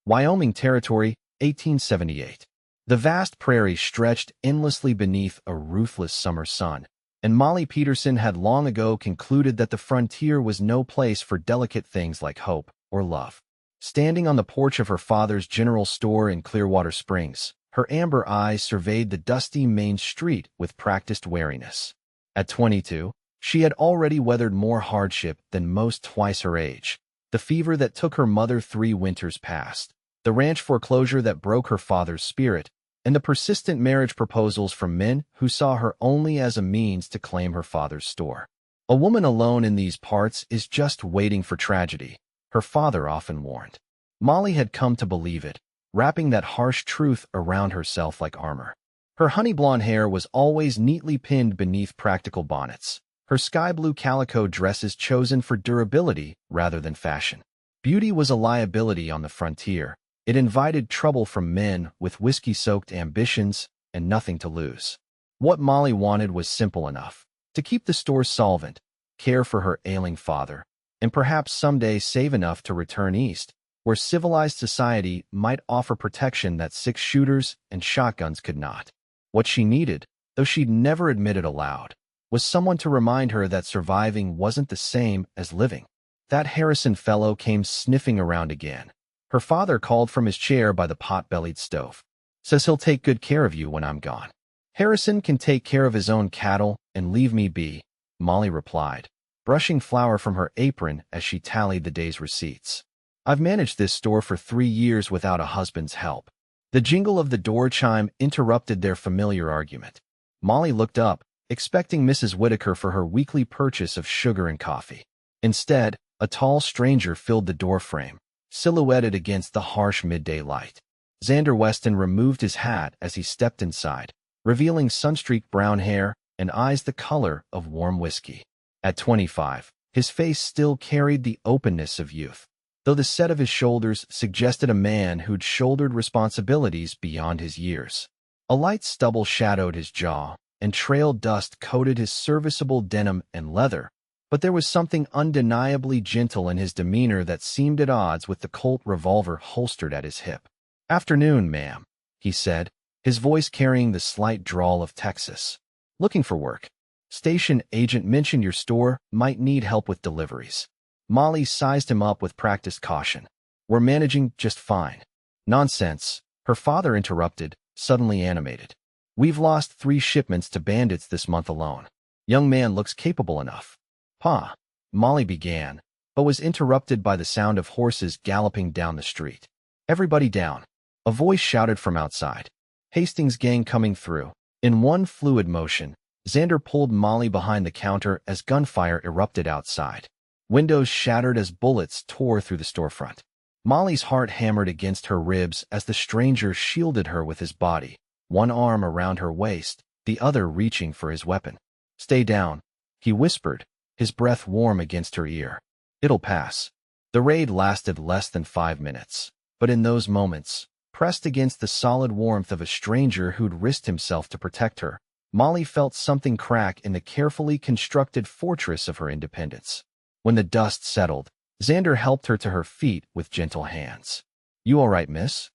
Wyoming Territory, 1878. The vast prairie stretched endlessly beneath a ruthless summer sun, and Molly Peterson had long ago concluded that the frontier was no place for delicate things like hope or love. Standing on the porch of her father's general store in Clearwater Springs, her amber eyes surveyed the dusty main street with practiced wariness. At 22, she had already weathered more hardship than most twice her age. The fever that took her mother 3 winters past, the ranch foreclosure that broke her father's spirit, and the persistent marriage proposals from men who saw her only as a means to claim her father's store. A woman alone in these parts is just waiting for tragedy, her father often warned. Molly had come to believe it, wrapping that harsh truth around herself like armor. Her honey-blonde hair was always neatly pinned beneath practical bonnets, her sky-blue calico dresses chosen for durability rather than fashion. Beauty was a liability on the frontier. It invited trouble from men with whiskey-soaked ambitions and nothing to lose. What Molly wanted was simple enough: to keep the store solvent, care for her ailing father, and perhaps someday save enough to return east, where civilized society might offer protection that 6-shooters and shotguns could not. What she needed, though she'd never admit it aloud, was someone to remind her that surviving wasn't the same as living. That Harrison fellow came sniffing around again. Her father called from his chair by the pot-bellied stove. "Says he'll take good care of you when I'm gone." "Harrison can take care of his own cattle and leave me be," Molly replied, brushing flour from her apron as she tallied the day's receipts. "I've managed this store for 3 years without a husband's help." The jingle of the door chime interrupted their familiar argument. Molly looked up, expecting Mrs. Whitaker for her weekly purchase of sugar and coffee. Instead, a tall stranger filled the doorframe, silhouetted against the harsh midday light. Xander Weston removed his hat as he stepped inside, revealing sun-streaked brown hair and eyes the color of warm whiskey. At 25, his face still carried the openness of youth, though the set of his shoulders suggested a man who'd shouldered responsibilities beyond his years. A light stubble shadowed his jaw, and trail dust coated his serviceable denim and leather, but there was something undeniably gentle in his demeanor that seemed at odds with the Colt revolver holstered at his hip. "Afternoon, ma'am," he said, his voice carrying the slight drawl of Texas. "Looking for work? Station agent mentioned your store might need help with deliveries." Molly sized him up with practiced caution. "We're managing just fine." "Nonsense," her father interrupted, suddenly animated. "We've lost 3 shipments to bandits this month alone. Young man looks capable enough." "Pa," Molly began, but was interrupted by the sound of horses galloping down the street. "Everybody down," a voice shouted from outside. "Hastings gang coming through." In one fluid motion, Xander pulled Molly behind the counter as gunfire erupted outside. Windows shattered as bullets tore through the storefront. Molly's heart hammered against her ribs as the stranger shielded her with his body, one arm around her waist, the other reaching for his weapon. "Stay down," he whispered, his breath warm against her ear. "It'll pass." The raid lasted less than 5 minutes, but in those moments, pressed against the solid warmth of a stranger who'd risked himself to protect her, Molly felt something crack in the carefully constructed fortress of her independence. When the dust settled, Xander helped her to her feet with gentle hands. "You all right, miss?"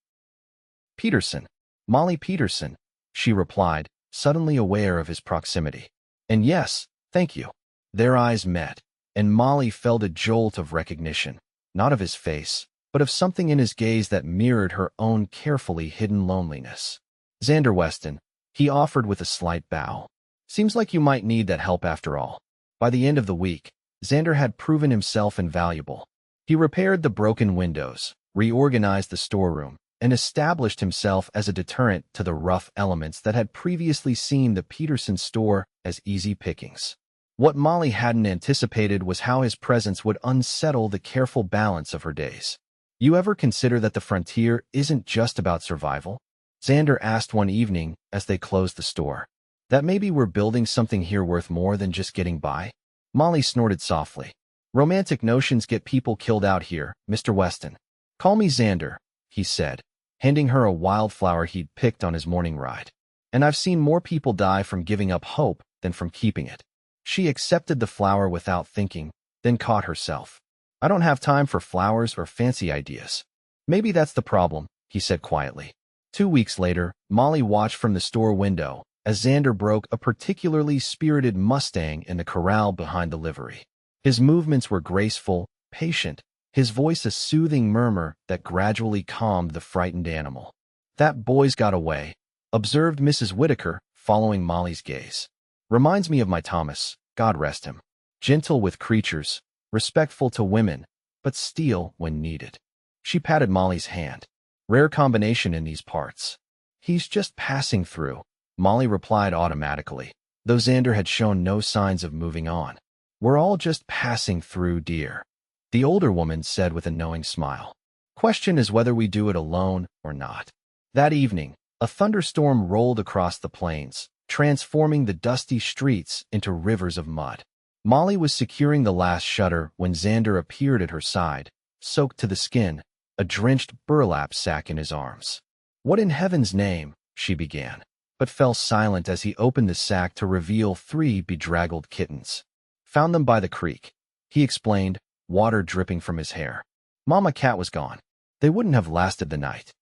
"Peterson. Molly Peterson," she replied, suddenly aware of his proximity. "And yes, thank you." Their eyes met, and Molly felt a jolt of recognition, not of his face, but of something in his gaze that mirrored her own carefully hidden loneliness. "Xander Weston," he offered with a slight bow. "Seems like you might need that help after all." By the end of the week, Xander had proven himself invaluable. He repaired the broken windows, reorganized the storeroom, and established himself as a deterrent to the rough elements that had previously seen the Peterson store as easy pickings. What Molly hadn't anticipated was how his presence would unsettle the careful balance of her days. "You ever consider that the frontier isn't just about survival?" Xander asked one evening as they closed the store. "That maybe we're building something here worth more than just getting by?" Molly snorted softly. "Romantic notions get people killed out here, Mr. Weston." "Call me Xander," he said, handing her a wildflower he'd picked on his morning ride. "And I've seen more people die from giving up hope than from keeping it." She accepted the flower without thinking, then caught herself. "I don't have time for flowers or fancy ideas." Maybe that's the problem, he said quietly. 2 weeks later, Molly watched from the store window as Xander broke a particularly spirited Mustang in the corral behind the livery. His movements were graceful, patient, his voice a soothing murmur that gradually calmed the frightened animal. "That boy's got away," observed Mrs. Whitaker, following Molly's gaze. "Reminds me of my Thomas, God rest him. Gentle with creatures, respectful to women, but steel when needed." She patted Molly's hand. "Rare combination in these parts." "He's just passing through," Molly replied automatically, though Xander had shown no signs of moving on. "We're all just passing through, dear," the older woman said with a knowing smile. "Question is whether we do it alone or not." That evening, a thunderstorm rolled across the plains, transforming the dusty streets into rivers of mud. Molly was securing the last shutter when Xander appeared at her side, soaked to the skin, a drenched burlap sack in his arms. "What in heaven's name?" she began, but fell silent as he opened the sack to reveal 3 bedraggled kittens. "Found them by the creek," he explained, water dripping from his hair. "Mama cat was gone. They wouldn't have lasted the night."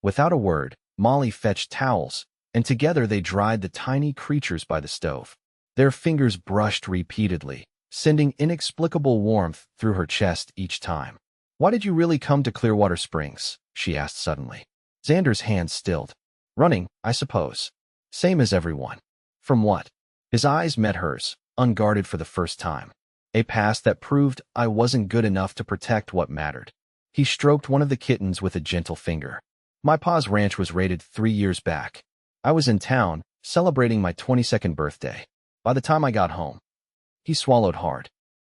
Without a word, Molly fetched towels, and together they dried the tiny creatures by the stove. Their fingers brushed repeatedly, sending inexplicable warmth through her chest each time. "Why did you really come to Clearwater Springs?" she asked suddenly. Xander's hands stilled. "Running, I suppose. Same as everyone." "From what?" His eyes met hers, unguarded for the first time. "A past that proved I wasn't good enough to protect what mattered." He stroked one of the kittens with a gentle finger. "My pa's ranch was raided 3 years back. I was in town, celebrating my 22nd birthday. By the time I got home..." He swallowed hard.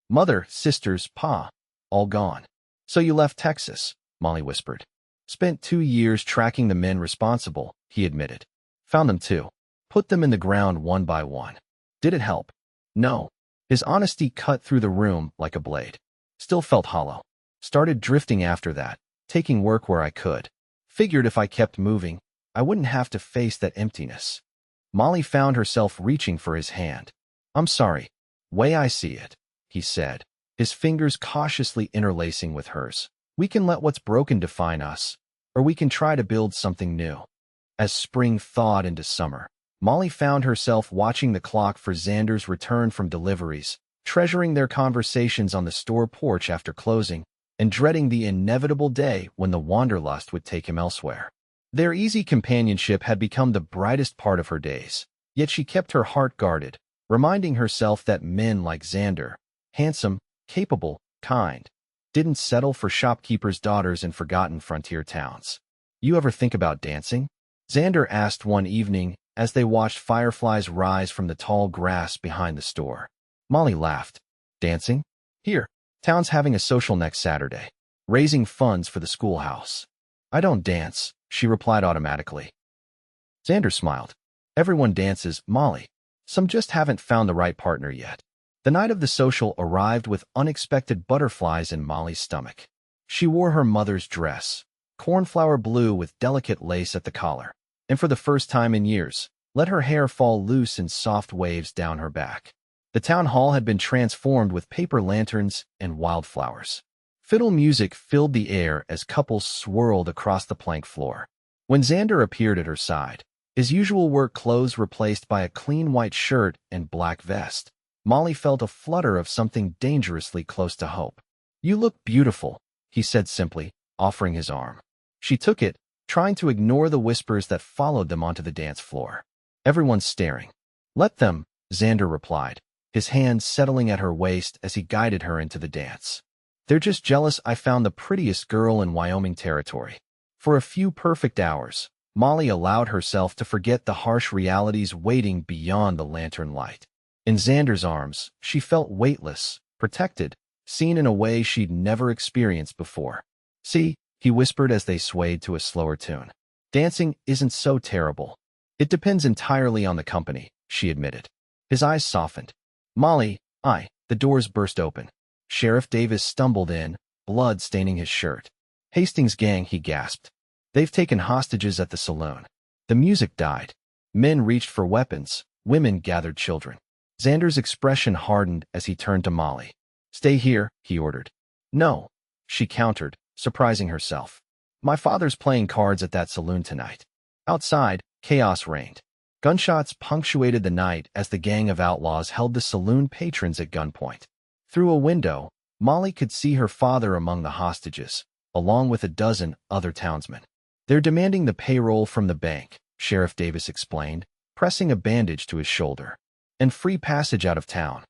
"Mother, sisters, pa, all gone." "So you left Texas," Molly whispered. "Spent 2 years tracking the men responsible," he admitted. "Found them too. Put them in the ground one by one." "Did it help?" "No." His honesty cut through the room like a blade. "Still felt hollow. Started drifting after that, taking work where I could. Figured if I kept moving, I wouldn't have to face that emptiness." Molly found herself reaching for his hand. "I'm sorry. Way I see it," he said, his fingers cautiously interlacing with hers. "We can let what's broken define us, or we can try to build something new." As spring thawed into summer, Molly found herself watching the clock for Xander's return from deliveries, treasuring their conversations on the store porch after closing, and dreading the inevitable day when the wanderlust would take him elsewhere. Their easy companionship had become the brightest part of her days, yet she kept her heart guarded, reminding herself that men like Xander, handsome, capable, kind, didn't settle for shopkeepers' daughters in forgotten frontier towns. "You ever think about dancing?" Xander asked one evening as they watched fireflies rise from the tall grass behind the store. Molly laughed. "Dancing? Here, town's having a social next Saturday, raising funds for the schoolhouse." "I don't dance," she replied automatically. Xander smiled. "Everyone dances, Molly. Some just haven't found the right partner yet." The night of the social arrived with unexpected butterflies in Molly's stomach. She wore her mother's dress, cornflower blue with delicate lace at the collar, and for the first time in years, let her hair fall loose in soft waves down her back. The town hall had been transformed with paper lanterns and wildflowers. Fiddle music filled the air as couples swirled across the plank floor. When Xander appeared at her side, his usual work clothes replaced by a clean white shirt and black vest, Molly felt a flutter of something dangerously close to hope. "You look beautiful," he said simply, offering his arm. She took it, trying to ignore the whispers that followed them onto the dance floor. "Everyone's staring." "Let them," Xander replied, his hands settling at her waist as he guided her into the dance. "They're just jealous I found the prettiest girl in Wyoming Territory." For a few perfect hours, Molly allowed herself to forget the harsh realities waiting beyond the lantern light. In Xander's arms, she felt weightless, protected, seen in a way she'd never experienced before. "See," he whispered as they swayed to a slower tune. "Dancing isn't so terrible. It depends entirely on the company," she admitted. His eyes softened. "Molly, the doors burst open. Sheriff Davis stumbled in, blood staining his shirt. "Hastings gang," he gasped. "They've taken hostages at the saloon." The music died. Men reached for weapons, women gathered children. Xander's expression hardened as he turned to Molly. "Stay here," he ordered. "No," she countered, surprising herself. My father's playing cards at that saloon tonight. Outside, chaos reigned. Gunshots punctuated the night as the gang of outlaws held the saloon patrons at gunpoint. Through a window, Molly could see her father among the hostages, along with a dozen other townsmen. They're demanding the payroll from the bank, Sheriff Davis explained, pressing a bandage to his shoulder. And free passage out of town.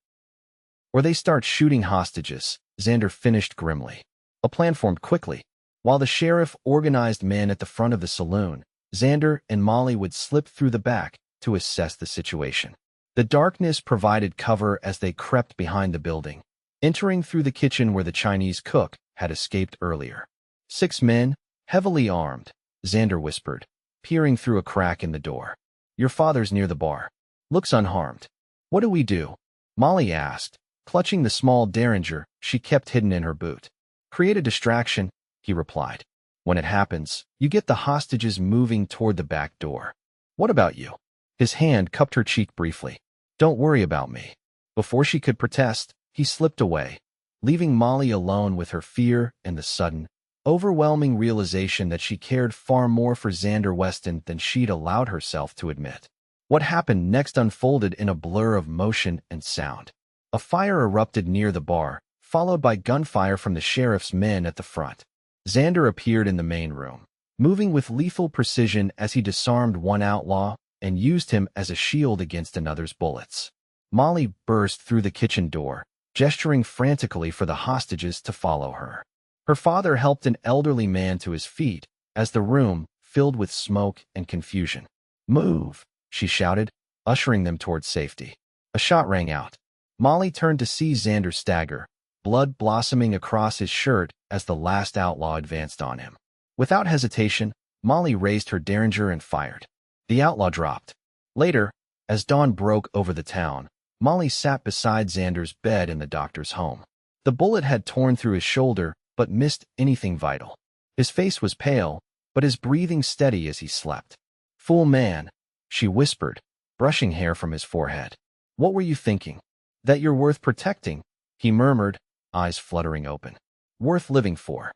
Or they start shooting hostages, Xander finished grimly. A plan formed quickly. While the sheriff organized men at the front of the saloon, Xander and Molly would slip through the back to assess the situation. The darkness provided cover as they crept behind the building, entering through the kitchen where the Chinese cook had escaped earlier. 6 men, heavily armed, Xander whispered, peering through a crack in the door. Your father's near the bar. Looks unharmed. What do we do? Molly asked, clutching the small derringer she kept hidden in her boot. Create a distraction, he replied. When it happens, you get the hostages moving toward the back door. What about you? His hand cupped her cheek briefly. Don't worry about me. Before she could protest, he slipped away, leaving Molly alone with her fear and the sudden, overwhelming realization that she cared far more for Xander Weston than she'd allowed herself to admit. What happened next unfolded in a blur of motion and sound. A fire erupted near the bar, followed by gunfire from the sheriff's men at the front. Xander appeared in the main room, moving with lethal precision as he disarmed one outlaw and used him as a shield against another's bullets. Molly burst through the kitchen door, gesturing frantically for the hostages to follow her. Her father helped an elderly man to his feet as the room filled with smoke and confusion. Move, she shouted, ushering them towards safety. A shot rang out. Molly turned to see Xander stagger, blood blossoming across his shirt as the last outlaw advanced on him. Without hesitation, Molly raised her derringer and fired. The outlaw dropped. Later, as dawn broke over the town, Molly sat beside Xander's bed in the doctor's home. The bullet had torn through his shoulder but missed anything vital. His face was pale, but his breathing steady as he slept. Fool man, she whispered, brushing hair from his forehead. What were you thinking? That you're worth protecting, he murmured, eyes fluttering open. Worth living for.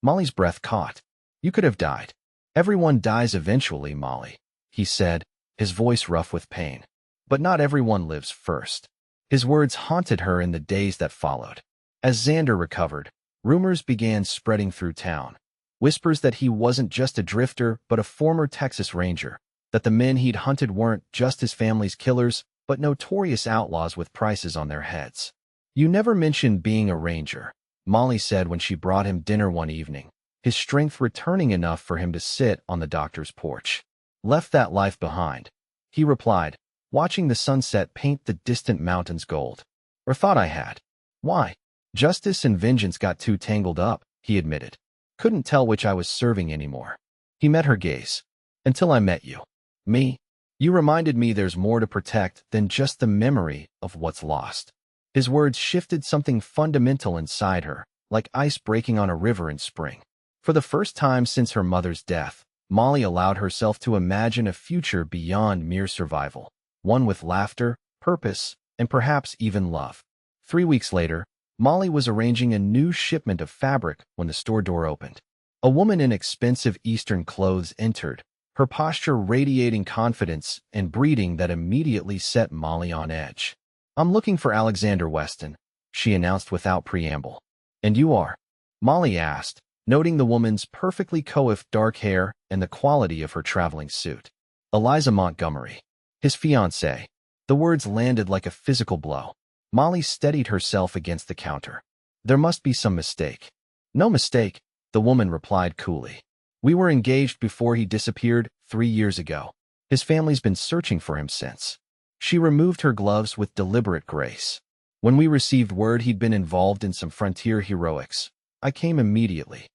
Molly's breath caught. You could have died. Everyone dies eventually, Molly, he said, his voice rough with pain. But not everyone lives first. His words haunted her in the days that followed. As Xander recovered, rumors began spreading through town. Whispers that he wasn't just a drifter but a former Texas Ranger, that the men he'd hunted weren't just his family's killers, but notorious outlaws with prices on their heads. You never mentioned being a ranger, Molly said when she brought him dinner one evening, his strength returning enough for him to sit on the doctor's porch. Left that life behind, he replied, watching the sunset paint the distant mountains gold. Or thought I had. Why? Justice and vengeance got too tangled up, he admitted. Couldn't tell which I was serving anymore. He met her gaze. Until I met you. Me? You reminded me there's more to protect than just the memory of what's lost. His words shifted something fundamental inside her, like ice breaking on a river in spring. For the first time since her mother's death, Molly allowed herself to imagine a future beyond mere survival, one with laughter, purpose, and perhaps even love. 3 weeks later, Molly was arranging a new shipment of fabric when the store door opened. A woman in expensive Eastern clothes entered, her posture radiating confidence and breeding that immediately set Molly on edge. I'm looking for Xander Weston, she announced without preamble. And you are? Molly asked, noting the woman's perfectly coiffed dark hair and the quality of her traveling suit. Eliza Montgomery. His fiancée. The words landed like a physical blow. Molly steadied herself against the counter. There must be some mistake. No mistake, the woman replied coolly. We were engaged before he disappeared 3 years ago. His family's been searching for him since. She removed her gloves with deliberate grace. When we received word he'd been involved in some frontier heroics, I came immediately.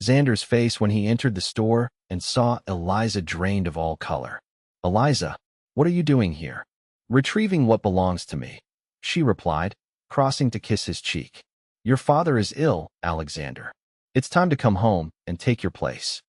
Xander's face when he entered the store and saw Eliza drained of all color. Eliza, what are you doing here? Retrieving what belongs to me, she replied, crossing to kiss his cheek. Your father is ill, Xander. It's time to come home and take your place.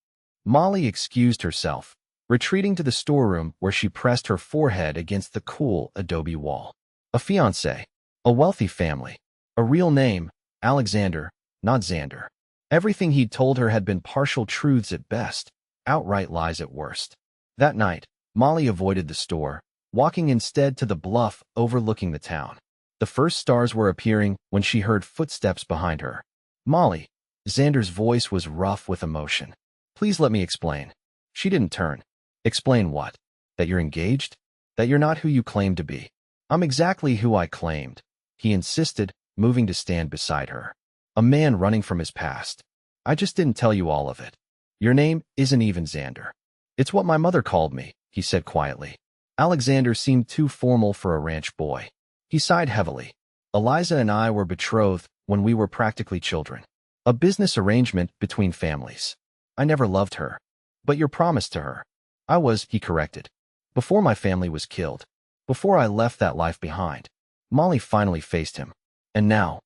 Molly excused herself, retreating to the storeroom where she pressed her forehead against the cool adobe wall. A fiancé, a wealthy family, a real name, Alexander, not Xander. Everything he'd told her had been partial truths at best, outright lies at worst. That night, Molly avoided the store, walking instead to the bluff overlooking the town. The first stars were appearing when she heard footsteps behind her. "Molly." Xander's voice was rough with emotion. "Please let me explain." She didn't turn. "Explain what? That you're engaged? That you're not who you claim to be?" "I'm exactly who I claimed," he insisted, moving to stand beside her. A man running from his past. "I just didn't tell you all of it. Your name isn't even Xander." "It's what my mother called me," he said quietly. Alexander seemed too formal for a ranch boy. He sighed heavily. "Eliza and I were betrothed when we were practically children. A business arrangement between families. I never loved her. But you're promised to her." "I was," he corrected. "Before my family was killed. Before I left that life behind." Molly finally faced him. "And now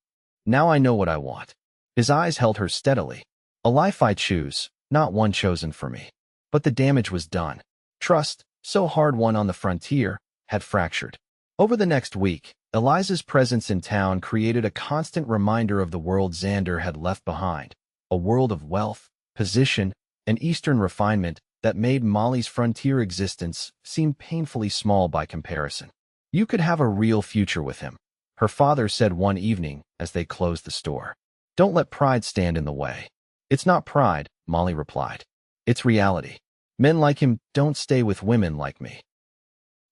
I know what I want." His eyes held her steadily. "A life I choose, not one chosen for me." But the damage was done. Trust, so hard won on the frontier, had fractured. Over the next week, Eliza's presence in town created a constant reminder of the world Xander had left behind, a world of wealth, position, and Eastern refinement that made Molly's frontier existence seem painfully small by comparison. "You could have a real future with him," her father said one evening as they closed the store. "Don't let pride stand in the way." "It's not pride," Molly replied. "It's reality. Men like him don't stay with women like me."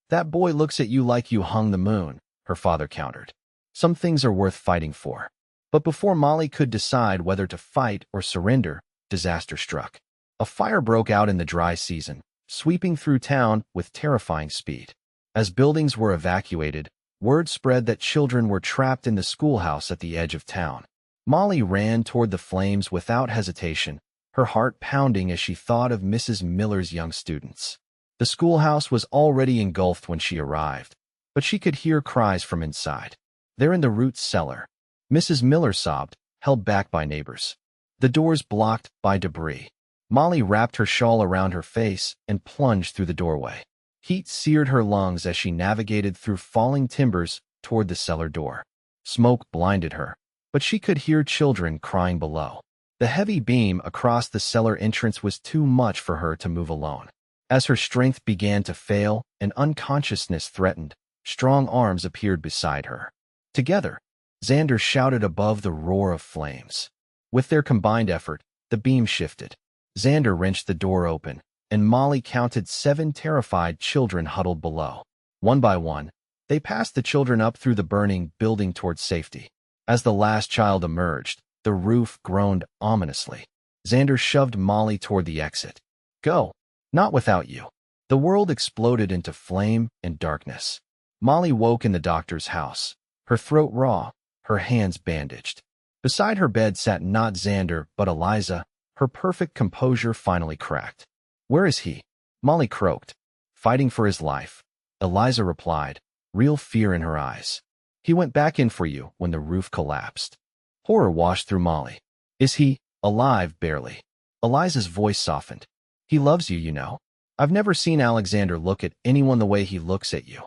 "That boy looks at you like you hung the moon," her father countered. "Some things are worth fighting for." But before Molly could decide whether to fight or surrender, disaster struck. A fire broke out in the dry season, sweeping through town with terrifying speed. As buildings were evacuated, word spread that children were trapped in the schoolhouse at the edge of town. Molly ran toward the flames without hesitation, her heart pounding as she thought of Mrs. Miller's young students. The schoolhouse was already engulfed when she arrived, but she could hear cries from inside. "They're in the root cellar," Mrs. Miller sobbed, held back by neighbors. The doors blocked by debris. Molly wrapped her shawl around her face and plunged through the doorway. Heat seared her lungs as she navigated through falling timbers toward the cellar door. Smoke blinded her, but she could hear children crying below. The heavy beam across the cellar entrance was too much for her to move alone. As her strength began to fail and unconsciousness threatened, strong arms appeared beside her. Together, Xander shouted above the roar of flames. With their combined effort, the beam shifted. Xander wrenched the door open, and Molly counted 7 terrified children huddled below. One by one, they passed the children up through the burning building toward safety. As the last child emerged, the roof groaned ominously. Xander shoved Molly toward the exit. "Go. Not without you." The world exploded into flame and darkness. Molly woke in the doctor's house, her throat raw, her hands bandaged. Beside her bed sat not Xander, but Eliza, her perfect composure finally cracked. "Where is he?" Molly croaked. "Fighting for his life." Eliza replied, real fear in her eyes. "He went back in for you when the roof collapsed." Horror washed through Molly. "Is he alive?" "Barely." Eliza's voice softened. "He loves you, you know. I've never seen Alexander look at anyone the way he looks at you."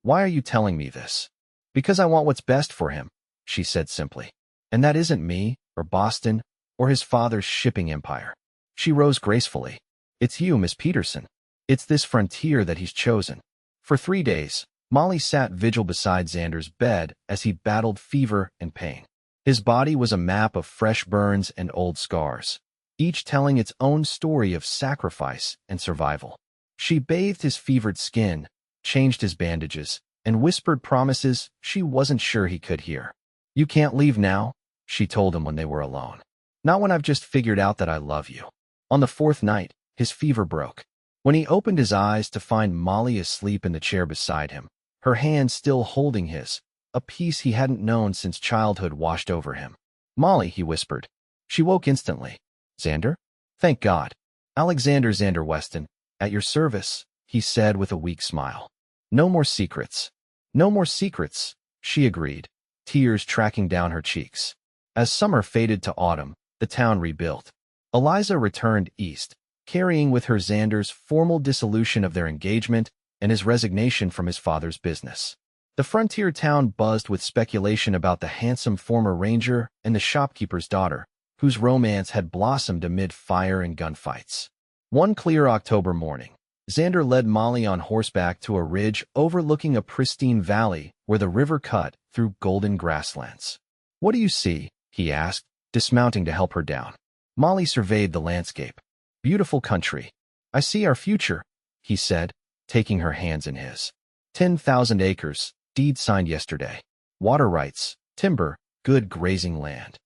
"Why are you telling me this?" "Because I want what's best for him," she said simply. "And that isn't me, or Boston, or his father's shipping empire." She rose gracefully. "It's you, Miss Peterson. It's this frontier that he's chosen." For 3 days, Molly sat vigil beside Xander's bed as he battled fever and pain. His body was a map of fresh burns and old scars, each telling its own story of sacrifice and survival. She bathed his fevered skin, changed his bandages, and whispered promises she wasn't sure he could hear. "You can't leave now," she told him when they were alone. "Not when I've just figured out that I love you." On the 4th night, his fever broke. When he opened his eyes to find Molly asleep in the chair beside him, her hand still holding his, a peace he hadn't known since childhood washed over him. "Molly," he whispered. She woke instantly. "Xander?" "Thank God." "Alexander Xander Weston, at your service," he said with a weak smile. "No more secrets." "No more secrets," she agreed, tears tracking down her cheeks. As summer faded to autumn, the town rebuilt. Eliza returned east, carrying with her Xander's formal dissolution of their engagement and his resignation from his father's business. The frontier town buzzed with speculation about the handsome former ranger and the shopkeeper's daughter, whose romance had blossomed amid fire and gunfights. One clear October morning, Xander led Molly on horseback to a ridge overlooking a pristine valley where the river cut through golden grasslands. "What do you see?" he asked, dismounting to help her down. Molly surveyed the landscape. "Beautiful country. I see our future," he said, taking her hands in his. 10,000 acres, deed signed yesterday. Water rights, timber, good grazing land.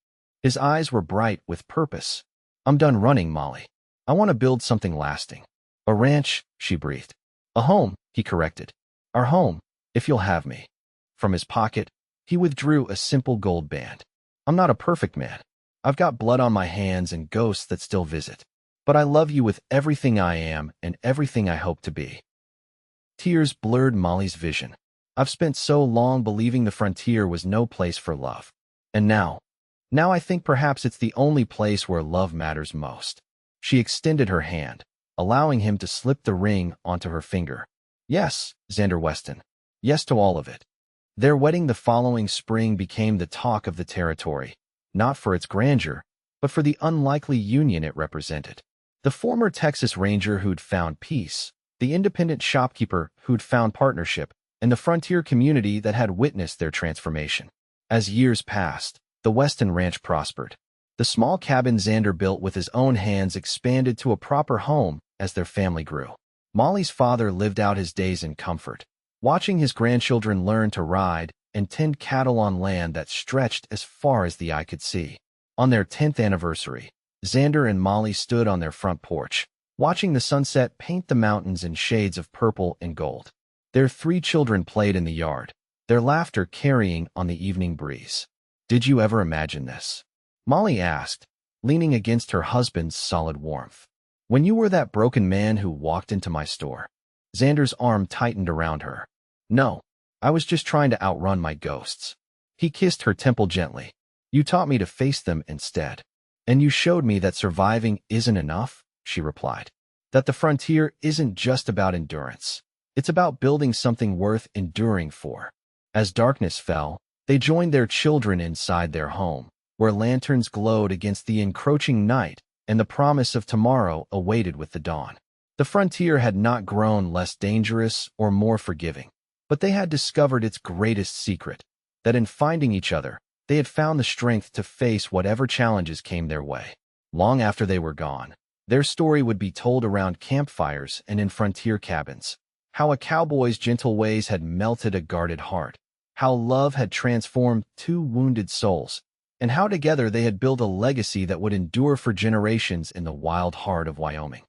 His eyes were bright with purpose. "I'm done running, Molly. I want to build something lasting." "A ranch," she breathed. "A home," he corrected. "Our home, if you'll have me." From his pocket, he withdrew a simple gold band. "I'm not a perfect man. I've got blood on my hands and ghosts that still visit. But I love you with everything I am and everything I hope to be." Tears blurred Molly's vision. "I've spent so long believing the frontier was no place for love. And now I think perhaps it's the only place where love matters most." She extended her hand, allowing him to slip the ring onto her finger. "Yes, Xander Weston. Yes to all of it." Their wedding the following spring became the talk of the territory, not for its grandeur, but for the unlikely union it represented. The former Texas Ranger who'd found peace, the independent shopkeeper who'd found partnership, and the frontier community that had witnessed their transformation. As years passed, the Weston Ranch prospered. The small cabin Xander built with his own hands expanded to a proper home as their family grew. Molly's father lived out his days in comfort, watching his grandchildren learn to ride and tend cattle on land that stretched as far as the eye could see. On their 10th anniversary, Xander and Molly stood on their front porch, watching the sunset paint the mountains in shades of purple and gold. Their 3 children played in the yard, their laughter carrying on the evening breeze. "Did you ever imagine this?" Molly asked, leaning against her husband's solid warmth. "When you were that broken man who walked into my store." Xander's arm tightened around her. "No, I was just trying to outrun my ghosts." He kissed her temple gently. "You taught me to face them instead. And you showed me that surviving isn't enough," she replied. "That the frontier isn't just about endurance. It's about building something worth enduring for." As darkness fell, they joined their children inside their home, where lanterns glowed against the encroaching night and the promise of tomorrow awaited with the dawn. The frontier had not grown less dangerous or more forgiving, but they had discovered its greatest secret, that in finding each other, they had found the strength to face whatever challenges came their way. Long after they were gone, their story would be told around campfires and in frontier cabins. How a cowboy's gentle ways had melted a guarded heart, how love had transformed 2 wounded souls, and how together they had built a legacy that would endure for generations in the wild heart of Wyoming.